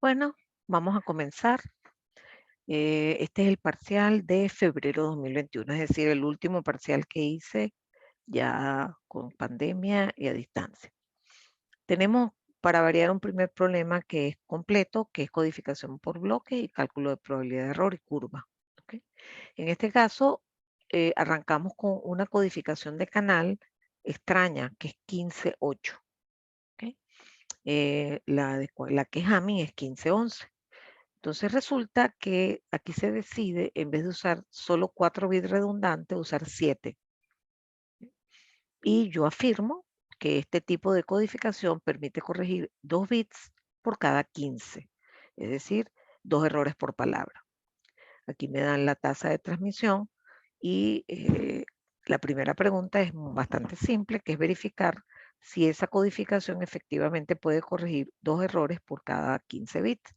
Bueno, vamos a comenzar. Este es el parcial de febrero 2021, es decir, el último parcial que hice ya con pandemia y a distancia. Tenemos para variar un primer problema que es completo, que es codificación por bloques y cálculo de probabilidad de error y curva. ¿Ok? En este caso, arrancamos con una codificación de canal extraña, que es 15.8. ¿Ok? La que es Hamming es 15.11. Entonces resulta que aquí se decide, en vez de usar solo 4 bits redundantes, usar 7. Y yo afirmo que este tipo de codificación permite corregir 2 bits por cada 15, es decir, 2 errores por palabra. Aquí me dan la tasa de transmisión y la primera pregunta es bastante simple, que es verificar si esa codificación efectivamente puede corregir 2 errores por cada 15 bits.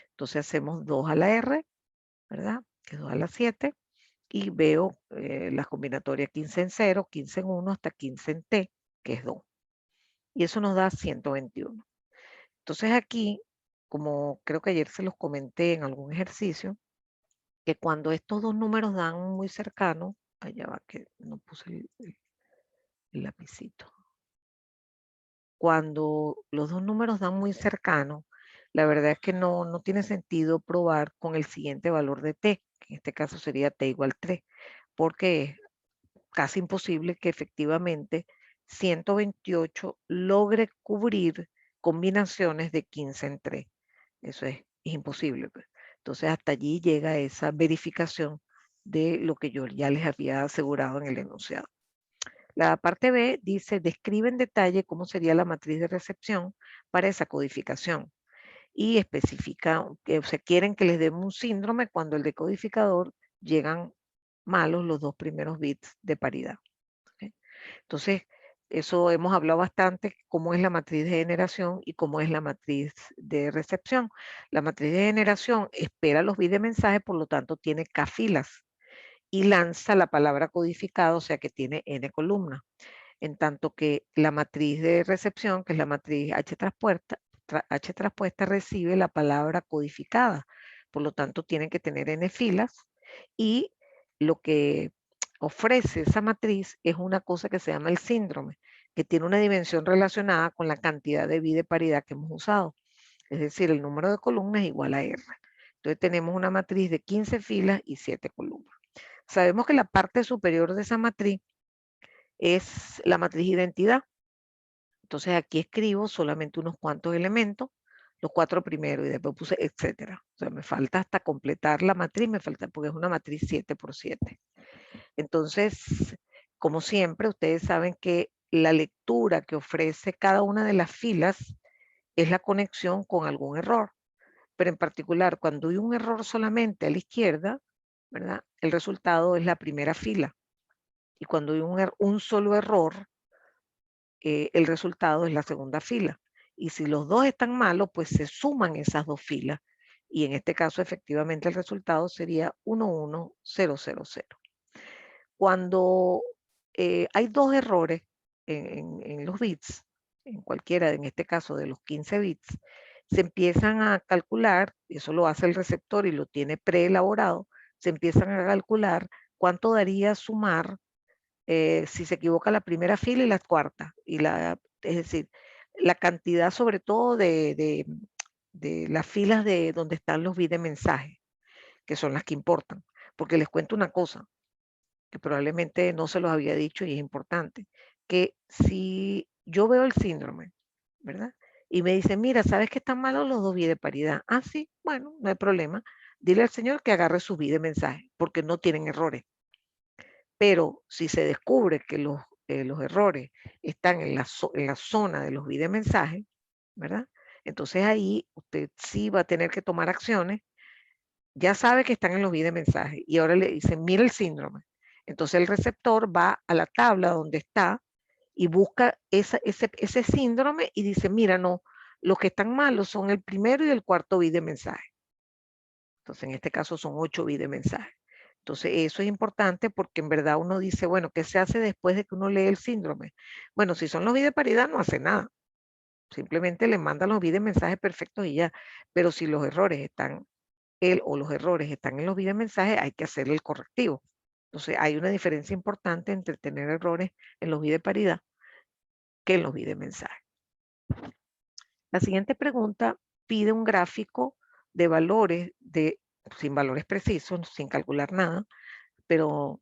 Entonces hacemos 2 a la R, ¿verdad? Que es 2 a la 7, y veo las combinatorias 15 en 0, 15 en 1 hasta 15 en T, que es 2. Y eso nos da 121. Entonces aquí, como creo que ayer se los comenté en algún ejercicio, que cuando estos dos números dan muy cercanos, allá va que no puse el lapicito. Cuando los dos números dan muy cercanos, la verdad es que no tiene sentido probar con el siguiente valor de t, que en este caso sería t igual 3, porque es casi imposible que efectivamente 128 logre cubrir combinaciones de 15 en 3. Eso es imposible, pues. Entonces hasta allí llega esa verificación de lo que yo ya les había asegurado en el enunciado. La parte B dice, describe en detalle cómo sería la matriz de recepción para esa codificación y especifica que se quieren que les demos un síndrome cuando el decodificador llegan malos los dos primeros bits de paridad. ¿Ok? Entonces, eso hemos hablado bastante, cómo es la matriz de generación y cómo es la matriz de recepción. La matriz de generación espera los bits de mensaje, por lo tanto tiene K filas y lanza la palabra codificada, o sea que tiene N columnas. En tanto que la matriz de recepción, que es la matriz H traspuesta recibe la palabra codificada. Por lo tanto, tiene que tener N filas y lo que ofrece esa matriz es una cosa que se llama el síndrome, que tiene una dimensión relacionada con la cantidad de bits de paridad que hemos usado. Es decir, el número de columnas es igual a R. Entonces tenemos una matriz de 15 filas y 7 columnas. Sabemos que la parte superior de esa matriz es la matriz identidad. Entonces aquí escribo solamente unos cuantos elementos, los 4 primeros y después puse etcétera. O sea, me falta hasta completar la matriz, me falta porque es una matriz 7 por 7. Entonces, como siempre, ustedes saben que la lectura que ofrece cada una de las filas es la conexión con algún error. Pero en particular, cuando hay un error solamente a la izquierda, ¿verdad? El resultado es la primera fila. Y cuando hay un solo error, el resultado es la segunda fila. Y si los dos están malos, pues se suman esas dos filas. Y en este caso, efectivamente, el resultado sería 11000. Cuando hay dos errores en los bits, en cualquiera, en este caso de los 15 bits, se empiezan a calcular, y eso lo hace el receptor y lo tiene preelaborado, se empiezan a calcular cuánto daría sumar si se equivoca la primera fila y la cuarta. Es decir, la cantidad sobre todo de las filas de donde están los bits de mensaje, que son las que importan. Porque les cuento una cosa, que probablemente no se los había dicho y es importante, que si yo veo el síndrome, ¿verdad? Y me dice, mira, ¿sabes que están malos los dos bits de paridad? Ah, sí, bueno, no hay problema. Dile al señor que agarre su bits de mensaje, porque no tienen errores. Pero si se descubre que los errores están en la zona de los bits de mensaje, ¿verdad? Entonces ahí usted sí va a tener que tomar acciones. Ya sabe que están en los bits de mensaje y ahora le dicen, mira el síndrome. Entonces el receptor va a la tabla donde está y busca ese síndrome y dice, mira, no, los que están malos son el primero y el cuarto bit de mensaje. Entonces en este caso son 8 bits de mensaje. Entonces eso es importante porque en verdad uno dice, bueno, ¿qué se hace después de que uno lee el síndrome? Bueno, si son los bits de paridad no hace nada. simplemente le mandan los bits de mensaje perfectos y ya. Pero si los errores están, él o los errores están en los bits de mensaje, hay que hacerle el correctivo. Entonces, hay una diferencia importante entre tener errores en los bits de paridad que en los bits de mensaje. La siguiente pregunta pide un gráfico de valores, sin valores precisos, sin calcular nada, pero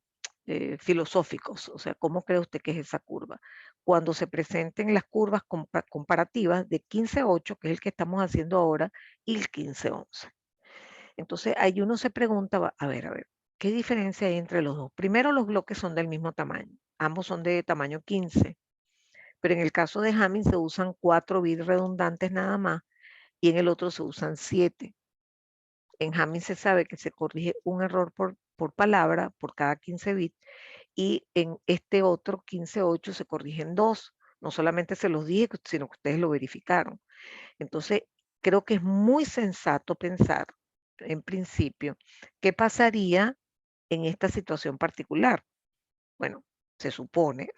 filosóficos. O sea, ¿cómo cree usted que es esa curva? Cuando se presenten las curvas comparativas de 15-8, que es el que estamos haciendo ahora, y el 15-11. Entonces, ahí uno se pregunta, a ver, ¿qué diferencia hay entre los dos? Primero, los bloques son del mismo tamaño. Ambos son de tamaño 15. Pero en el caso de Hamming se usan 4 bits redundantes nada más y en el otro se usan 7. En Hamming se sabe que se corrige un error por palabra por cada 15 bits y en este otro 15.8 se corrigen 2. No solamente se los dije, sino que ustedes lo verificaron. Entonces, creo que es muy sensato pensar, en principio, qué pasaría en esta situación particular. Bueno, se supone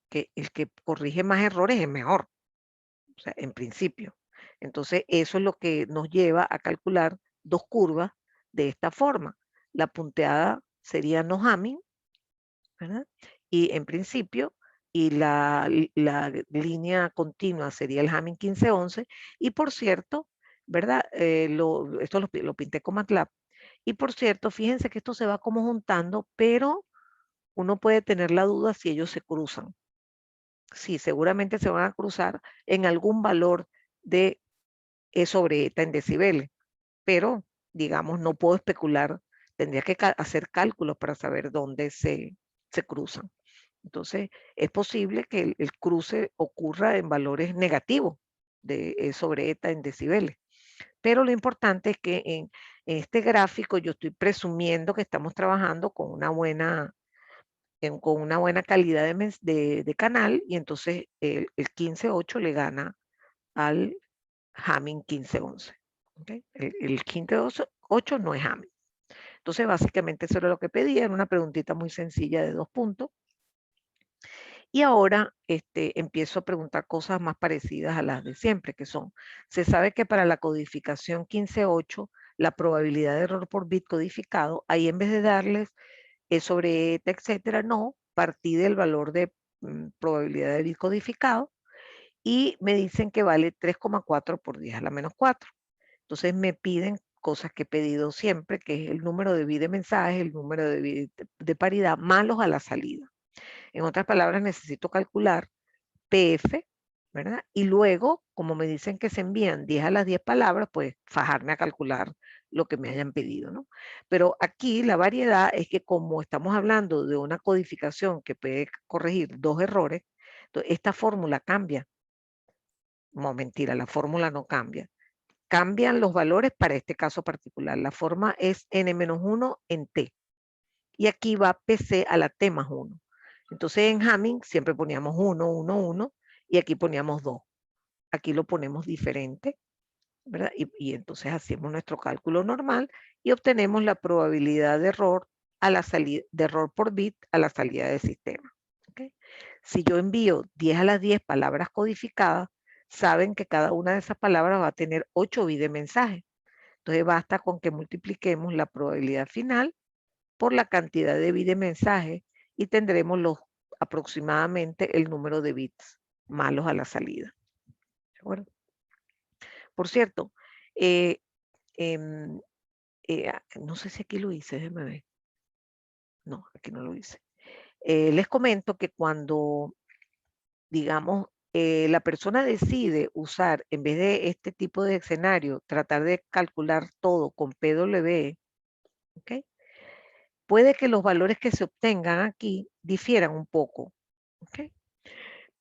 que el que corrige más errores es mejor, o sea, en principio. Entonces, eso es lo que nos lleva a calcular dos curvas de esta forma. La punteada sería no Hamming, ¿verdad? Y en principio, y la línea continua sería el Hamming 1511. Y por cierto, ¿verdad? Esto lo pinté con MATLAB. Y por cierto, fíjense que esto se va como juntando, pero uno puede tener la duda si ellos se cruzan. Sí, seguramente se van a cruzar en algún valor de E sobre eta en decibeles, pero digamos, no puedo especular, tendría que hacer cálculos para saber dónde se cruzan. Entonces, es posible que el cruce ocurra en valores negativos de E sobre eta en decibeles. Pero lo importante es que en este gráfico yo estoy presumiendo que estamos trabajando con una buena calidad de canal y entonces el 15.8 le gana al Hamming 15.11. ¿Okay? El 15.8 no es Hamming. Entonces, básicamente eso era lo que pedía, era una preguntita muy sencilla de 2 puntos. Y ahora empiezo a preguntar cosas más parecidas a las de siempre, que son, se sabe que para la codificación 15.8, la probabilidad de error por bit codificado, ahí en vez de darles sobre eta, etcétera, no, partí del valor de probabilidad de bit codificado y me dicen que vale 3,4 por 10 a la menos 4. Entonces me piden cosas que he pedido siempre, que es el número de bits de mensaje, el número de bits de paridad, malos a la salida. En otras palabras, necesito calcular PF, ¿verdad? Y luego, como me dicen que se envían 10 a las 10 palabras, pues fajarme a calcular lo que me hayan pedido, ¿no? Pero aquí la variedad es que como estamos hablando de una codificación que puede corregir 2 errores, entonces esta fórmula cambia. No, mentira, la fórmula no cambia. Cambian los valores para este caso particular. La forma es n-1 en t. Y aquí va PC a la t más 1. Entonces en Hamming siempre poníamos 1, 1, 1 y aquí poníamos 2. Aquí lo ponemos diferente, ¿verdad? Y entonces hacemos nuestro cálculo normal y obtenemos la probabilidad de error a la salida, de error por bit a la salida del sistema. ¿Okay? Si yo envío 10 a las 10 palabras codificadas, saben que cada una de esas palabras va a tener 8 bits de mensaje. Entonces basta con que multipliquemos la probabilidad final por la cantidad de bits de mensaje y tendremos aproximadamente el número de bits malos a la salida. ¿De acuerdo? Por cierto, no sé si aquí lo hice, déjame ver. No, aquí no lo hice. Les comento que cuando, digamos, la persona decide usar, en vez de este tipo de escenario, tratar de calcular todo con PW, ¿ok? Puede que los valores que se obtengan aquí difieran un poco, ¿ok?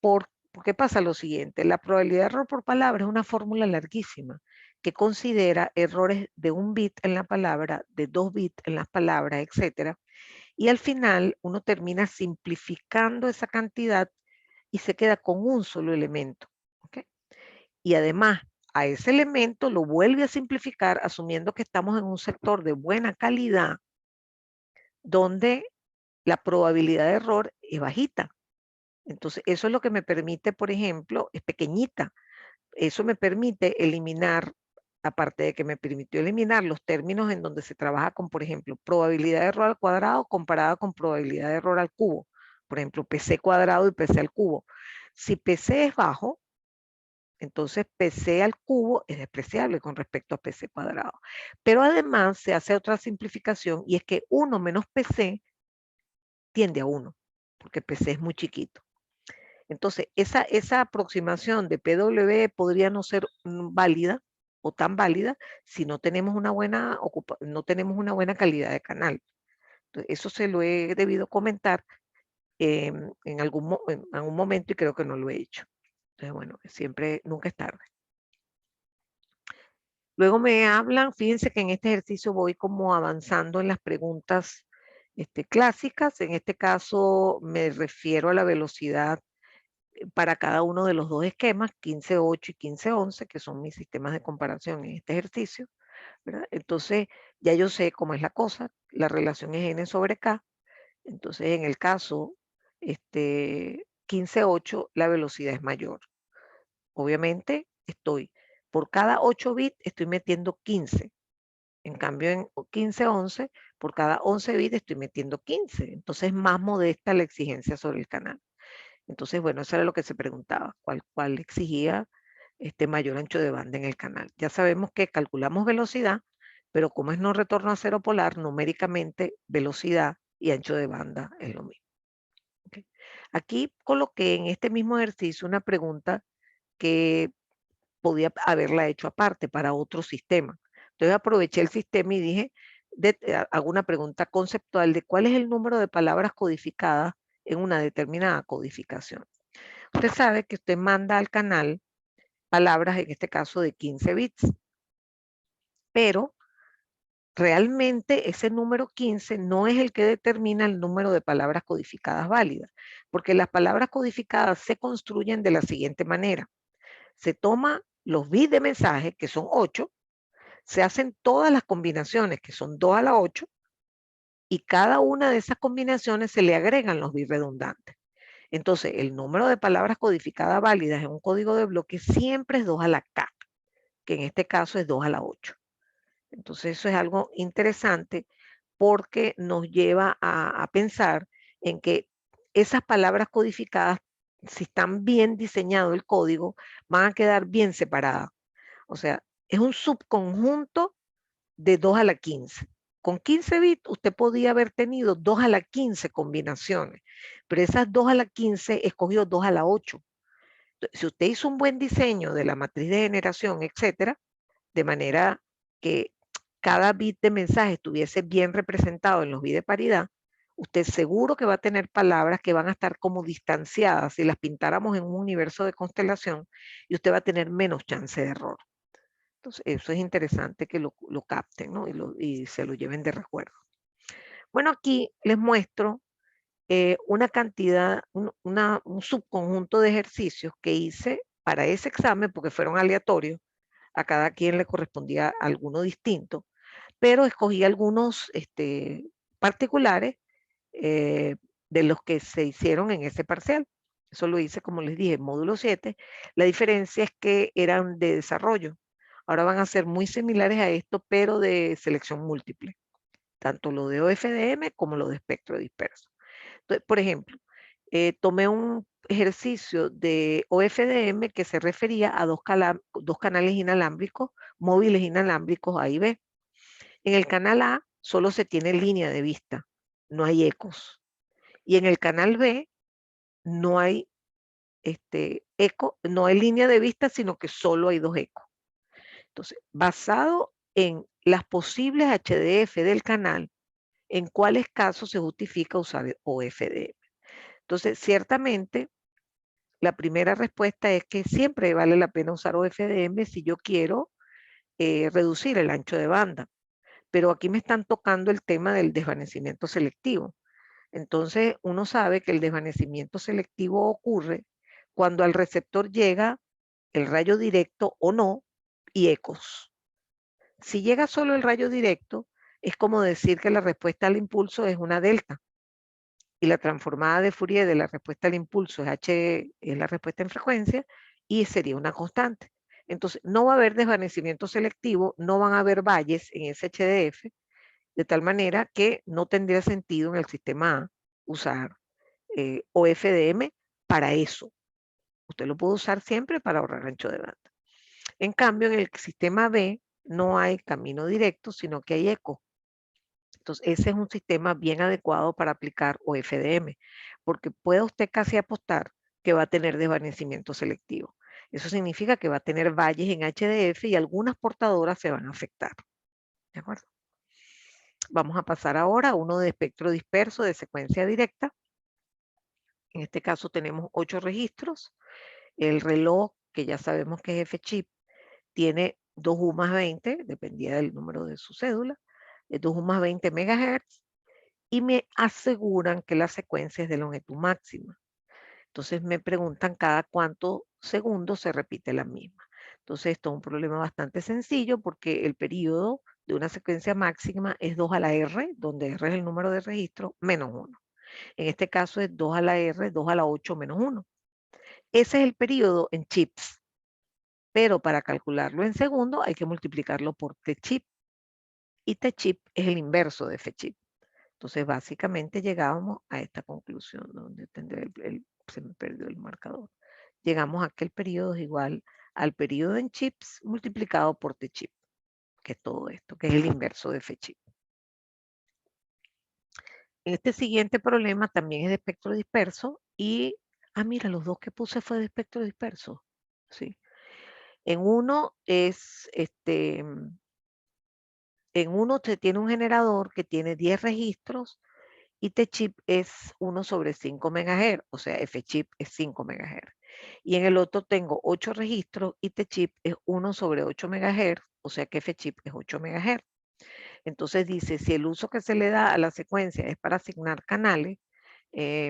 Porque pasa lo siguiente, la probabilidad de error por palabra es una fórmula larguísima que considera errores de 1 bit en la palabra, de 2 bits en las palabras, etcétera. Y al final uno termina simplificando esa cantidad y se queda con un solo elemento. ¿Okay? Y además a ese elemento lo vuelve a simplificar asumiendo que estamos en un sector de buena calidad donde la probabilidad de error es bajita. Entonces, eso es lo que me permite, por ejemplo, es pequeñita. eso me permite eliminar, aparte de que me permitió eliminar los términos en donde se trabaja con, por ejemplo, probabilidad de error al cuadrado comparada con probabilidad de error al cubo. Por ejemplo, PC cuadrado y PC al cubo. Si PC es bajo, entonces PC al cubo es despreciable con respecto a PC cuadrado. Pero además se hace otra simplificación y es que 1 menos PC tiende a 1, porque PC es muy chiquito. Entonces, esa aproximación de PW podría no ser válida o tan válida si no tenemos una buena, no tenemos una buena calidad de canal. Entonces, eso se lo he debido comentar en algún momento y creo que no lo he hecho. Entonces, bueno, siempre, nunca es tarde. Luego me hablan, fíjense que en este ejercicio voy como avanzando en las preguntas clásicas. En este caso me refiero a la velocidad para cada uno de los dos esquemas, 15.8 y 15.11, que son mis sistemas de comparación en este ejercicio, ¿verdad? Entonces, ya yo sé cómo es la cosa, la relación es n sobre k. Entonces, en el caso 15.8, la velocidad es mayor. Obviamente, por cada 8 bits, estoy metiendo 15. En cambio, en 15.11, por cada 11 bits, estoy metiendo 15. Entonces, es más modesta la exigencia sobre el canal. Entonces, bueno, eso era lo que se preguntaba, cuál exigía mayor ancho de banda en el canal. Ya sabemos que calculamos velocidad, pero como es no retorno a cero polar, numéricamente velocidad y ancho de banda es lo mismo. ¿Okay? Aquí coloqué en este mismo ejercicio una pregunta que podía haberla hecho aparte para otro sistema. Entonces aproveché el sistema y dije, hago una pregunta conceptual de cuál es el número de palabras codificadas en una determinada codificación. Usted sabe que usted manda al canal palabras, en este caso de 15 bits, pero realmente ese número 15 no es el que determina el número de palabras codificadas válidas, porque las palabras codificadas se construyen de la siguiente manera. Se toma los bits de mensaje, que son 8, se hacen todas las combinaciones, que son 2 a la 8, y cada una de esas combinaciones se le agregan los bits redundantes. Entonces, el número de palabras codificadas válidas en un código de bloque siempre es 2 a la k, que en este caso es 2 a la 8. Entonces, eso es algo interesante porque nos lleva a pensar en que esas palabras codificadas, si están bien diseñado el código, van a quedar bien separadas. O sea, es un subconjunto de 2 a la 15. Con 15 bits usted podía haber tenido 2 a la 15 combinaciones, pero esas 2 a la 15 escogió 2 a la 8. Si usted hizo un buen diseño de la matriz de generación, etcétera, de manera que cada bit de mensaje estuviese bien representado en los bits de paridad, usted seguro que va a tener palabras que van a estar como distanciadas si las pintáramos en un universo de constelación y usted va a tener menos chance de error. Entonces, eso es interesante que lo capten, ¿no? Y se lo lleven de recuerdo. Bueno, aquí les muestro una cantidad, un subconjunto de ejercicios que hice para ese examen, porque fueron aleatorios, a cada quien le correspondía alguno distinto, pero escogí algunos particulares de los que se hicieron en ese parcial. Eso lo hice, como les dije, módulo 7. La diferencia es que eran de desarrollo. Ahora van a ser muy similares a esto, pero de selección múltiple, tanto lo de OFDM como lo de espectro disperso. Entonces, por ejemplo, tomé un ejercicio de OFDM que se refería a dos canales inalámbricos, móviles inalámbricos A y B. En el canal A solo se tiene línea de vista, no hay ecos. Y en el canal B no hay eco, no hay línea de vista, sino que solo hay 2 ecos. Entonces, basado en las posibles HDF del canal, ¿en cuáles casos se justifica usar OFDM? Entonces, ciertamente, la primera respuesta es que siempre vale la pena usar OFDM si yo quiero reducir el ancho de banda. Pero aquí me están tocando el tema del desvanecimiento selectivo. Entonces, uno sabe que el desvanecimiento selectivo ocurre cuando al receptor llega el rayo directo o no y ecos. Si llega solo el rayo directo, es como decir que la respuesta al impulso es una delta. Y la transformada de Fourier de la respuesta al impulso es H, es la respuesta en frecuencia, y sería una constante. Entonces, no va a haber desvanecimiento selectivo, no van a haber valles en ese HDF, de tal manera que no tendría sentido en el sistema A usar OFDM para eso. Usted lo puede usar siempre para ahorrar ancho de banda. En cambio, en el sistema B no hay camino directo, sino que hay eco. Entonces, ese es un sistema bien adecuado para aplicar OFDM, porque puede usted casi apostar que va a tener desvanecimiento selectivo. Eso significa que va a tener valles en HDF y algunas portadoras se van a afectar. ¿De acuerdo? Vamos a pasar ahora a uno de espectro disperso de secuencia directa. En este caso tenemos 8 registros. El reloj, que ya sabemos que es F-chip, tiene 2U más 20, dependía del número de su cédula, 2U más 20 MHz, y me aseguran que la secuencia es de longitud máxima. Entonces me preguntan cada cuántos segundos se repite la misma. Entonces esto es un problema bastante sencillo porque el periodo de una secuencia máxima es 2 a la R, donde R es el número de registro, menos 1. En este caso es 2 a la R, 2 a la 8 menos 1. Ese es el periodo en chips, pero para calcularlo en segundos hay que multiplicarlo por T-chip. Y T-chip es el inverso de F-chip. Entonces, básicamente llegábamos a esta conclusión, donde tendré se me perdió el marcador. Llegamos a que el periodo es igual al periodo en chips multiplicado por T-chip, que es todo esto, que es el inverso de F-chip. Este siguiente problema también es de espectro disperso y, mira, los dos que puse fue de espectro disperso. Sí. En uno se tiene un generador que tiene 10 registros y T-chip es 1 sobre 5 MHz, o sea, F-chip es 5 MHz. Y en el otro tengo 8 registros y T-chip es 1 sobre 8 MHz, o sea que F-chip es 8 MHz. Entonces dice, si el uso que se le da a la secuencia es para asignar canales,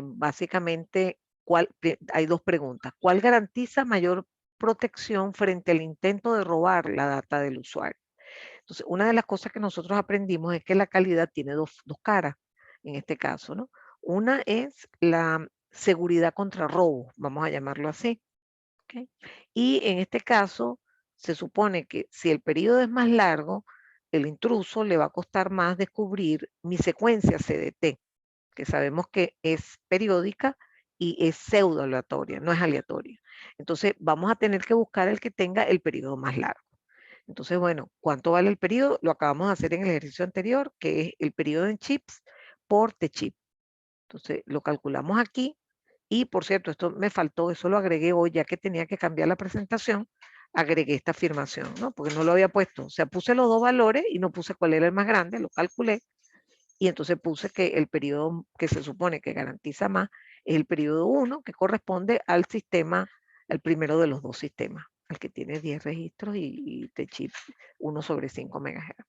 básicamente hay dos preguntas. ¿Cuál garantiza mayor protección frente al intento de robar la data del usuario? Entonces, una de las cosas que nosotros aprendimos es que la calidad tiene dos caras, en este caso, ¿no? Una es la seguridad contra robo, vamos a llamarlo así. ¿Okay? Y en este caso, se supone que si el periodo es más largo, el intruso le va a costar más descubrir mi secuencia CDT, que sabemos que es periódica y es pseudo aleatoria, no es aleatoria. Entonces, vamos a tener que buscar el que tenga el periodo más largo. Entonces, bueno, ¿cuánto vale el periodo? Lo acabamos de hacer en el ejercicio anterior, que es el periodo en chips por T-chip. Entonces, lo calculamos aquí. Y, por cierto, esto me faltó, eso lo agregué hoy, ya que tenía que cambiar la presentación, agregué esta afirmación, ¿no? Porque no lo había puesto. O sea, puse los dos valores y no puse cuál era el más grande, lo calculé. Y entonces puse que el periodo que se supone que garantiza más es el periodo 1, que corresponde al sistema, al primero de los dos sistemas, al que tiene 10 registros y T-chip 1 sobre 5 MHz.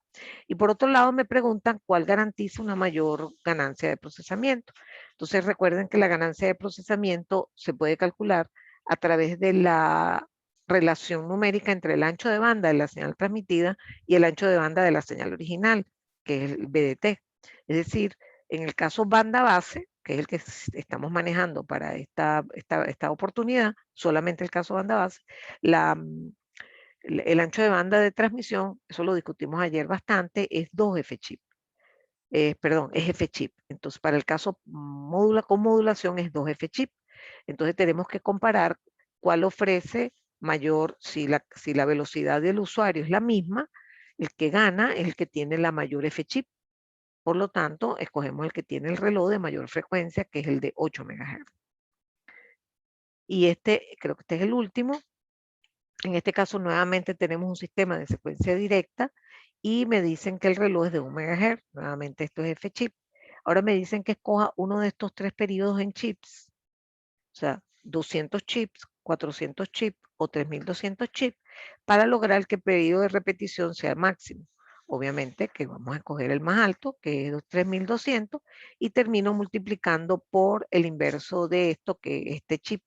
Y por otro lado me preguntan cuál garantiza una mayor ganancia de procesamiento. Entonces recuerden que la ganancia de procesamiento se puede calcular a través de la relación numérica entre el ancho de banda de la señal transmitida y el ancho de banda de la señal original, que es el BDT. Es decir, en el caso banda base, que es el que estamos manejando para esta oportunidad, solamente el caso banda base, el ancho de banda de transmisión, eso lo discutimos ayer bastante, es 2 F-chip. Perdón, es F-chip. Entonces, para el caso con modulación es 2 F-chip. Entonces, tenemos que comparar cuál ofrece mayor, si la velocidad del usuario es la misma, el que gana es el que tiene la mayor F-chip. Por lo tanto, escogemos el que tiene el reloj de mayor frecuencia, que es el de 8 MHz. Y creo que este es el último. En este caso, nuevamente tenemos un sistema de secuencia directa y me dicen que el reloj es de 1 MHz. Nuevamente esto es F-chip. Ahora me dicen que escoja uno de estos 3 periodos en chips. O sea, 200 chips, 400 chips o 3200 chips para lograr que el periodo de repetición sea máximo. Obviamente que vamos a escoger el más alto, que es 3200, y termino multiplicando por el inverso de esto, que es este chip,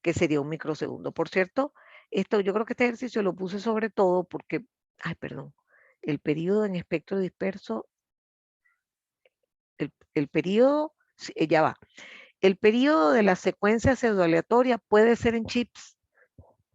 que sería un microsegundo. Por cierto, yo creo que este ejercicio lo puse sobre todo porque, perdón, el periodo en espectro disperso, el periodo, ya va. El periodo de la secuencia pseudoaleatoria puede ser en chips,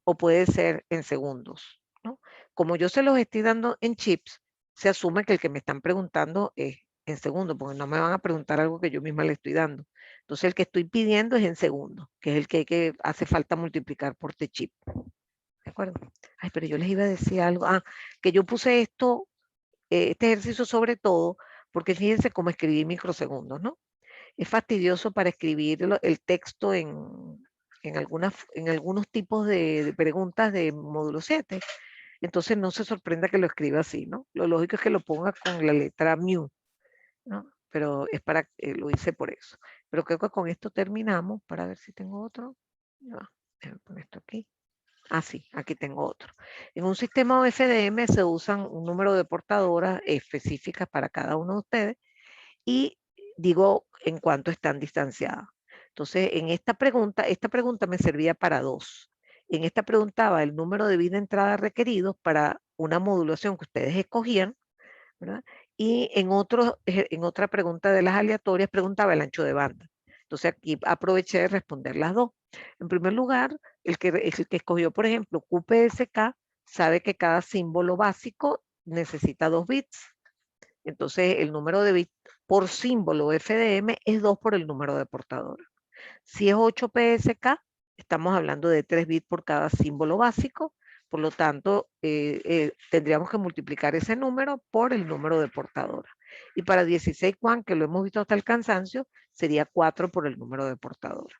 o puede ser en segundos, ¿no? Como yo se los estoy dando en chips, se asume que el que me están preguntando es en segundos, porque no me van a preguntar algo que yo misma le estoy dando. Entonces el que estoy pidiendo es en segundos, que es el que hace falta multiplicar por este chip. ¿De acuerdo? Ay, pero yo les iba a decir algo. Que yo puse este ejercicio sobre todo, porque fíjense cómo escribí microsegundos, ¿no? Es fastidioso para escribir el texto en algunos tipos de preguntas de módulo 7. Entonces no se sorprenda que lo escriba así, ¿no? Lo lógico es que lo ponga con la letra mu, ¿no? Pero es para, lo hice por eso. Pero creo que con esto terminamos, para ver si tengo otro. Ya va, déjame poner esto aquí. Sí, aquí tengo otro. En un sistema OFDM se usan un número de portadoras específicas para cada uno de ustedes y digo en cuánto están distanciadas. Entonces, en esta pregunta me servía para dos. En esta preguntaba el número de bits de entrada requeridos para una modulación que ustedes escogían, ¿verdad? Y en otra pregunta de las aleatorias preguntaba el ancho de banda. Entonces aquí aproveché de responder las dos. En primer lugar, el que escogió, por ejemplo, QPSK, sabe que cada símbolo básico necesita 2 bits. Entonces, el número de bits por símbolo FDM es 2 por el número de portadora. Si es 8 PSK, estamos hablando de 3 bits por cada símbolo básico, por lo tanto, tendríamos que multiplicar ese número por el número de portadora. Y para 16 QAM, que lo hemos visto hasta el cansancio, sería 4 por el número de portadora.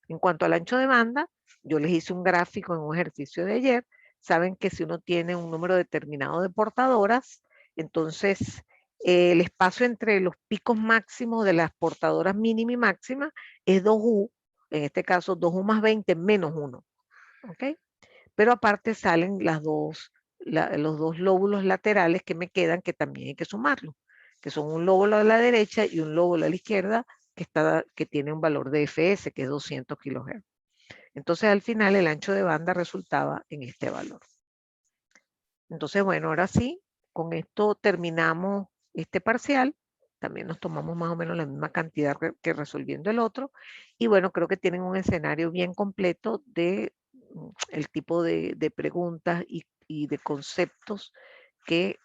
En cuanto al ancho de banda, yo les hice un gráfico en un ejercicio de ayer. Saben que si uno tiene un número determinado de portadoras, entonces el espacio entre los picos máximos de las portadoras mínima y máxima es 2U, en este caso 2U más 20 menos 1. ¿Ok? Pero aparte salen los dos lóbulos laterales que me quedan, que también hay que sumarlos, que son un lóbulo a la derecha y un lóbulo a la izquierda que tiene un valor de FS, que es 200 kHz. Entonces al final el ancho de banda resultaba en este valor. Entonces, bueno, ahora sí, con esto terminamos este parcial. También nos tomamos más o menos la misma cantidad que resolviendo el otro. Y bueno, creo que tienen un escenario bien completo de el tipo de preguntas y de conceptos que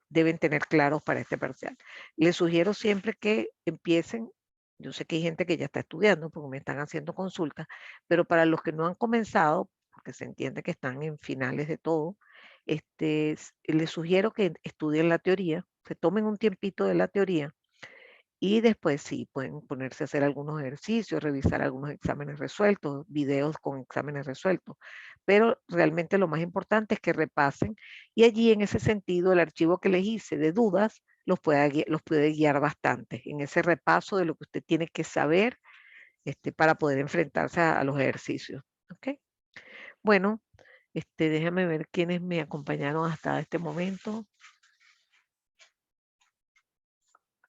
deben tener claros para este parcial. Les sugiero siempre que empiecen. Yo sé que hay gente que ya está estudiando porque me están haciendo consultas, pero para los que no han comenzado, porque se entiende que están en finales de todo, les sugiero que estudien la teoría, se tomen un tiempito de la teoría y después sí, pueden ponerse a hacer algunos ejercicios, revisar algunos exámenes resueltos, videos con exámenes resueltos. Pero realmente lo más importante es que repasen y allí en ese sentido el archivo que les hice de dudas los puede guiar bastante en ese repaso de lo que usted tiene que saber para poder enfrentarse a los ejercicios. ¿Ok? Bueno, déjame ver quiénes me acompañaron hasta este momento.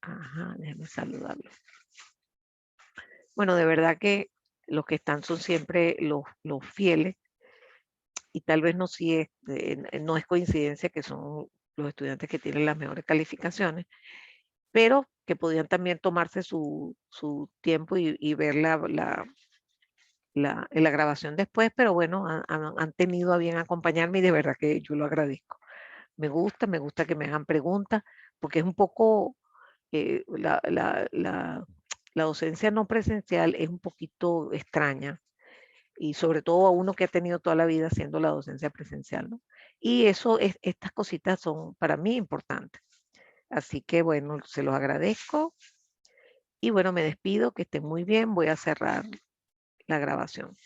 Ajá, déjame saludarlos. Bueno, de verdad que los que están son siempre los fieles y tal vez no es coincidencia que son los estudiantes que tienen las mejores calificaciones, pero que podían también tomarse su tiempo y ver la grabación después, pero bueno, han tenido a bien acompañarme y de verdad que yo lo agradezco. Me gusta que me hagan preguntas, porque es un poco, la docencia no presencial es un poquito extraña y sobre todo a uno que ha tenido toda la vida haciendo la docencia presencial, ¿no? Y estas cositas son para mí importantes. Así que bueno, se los agradezco y bueno, me despido, que estén muy bien, voy a cerrar la grabación.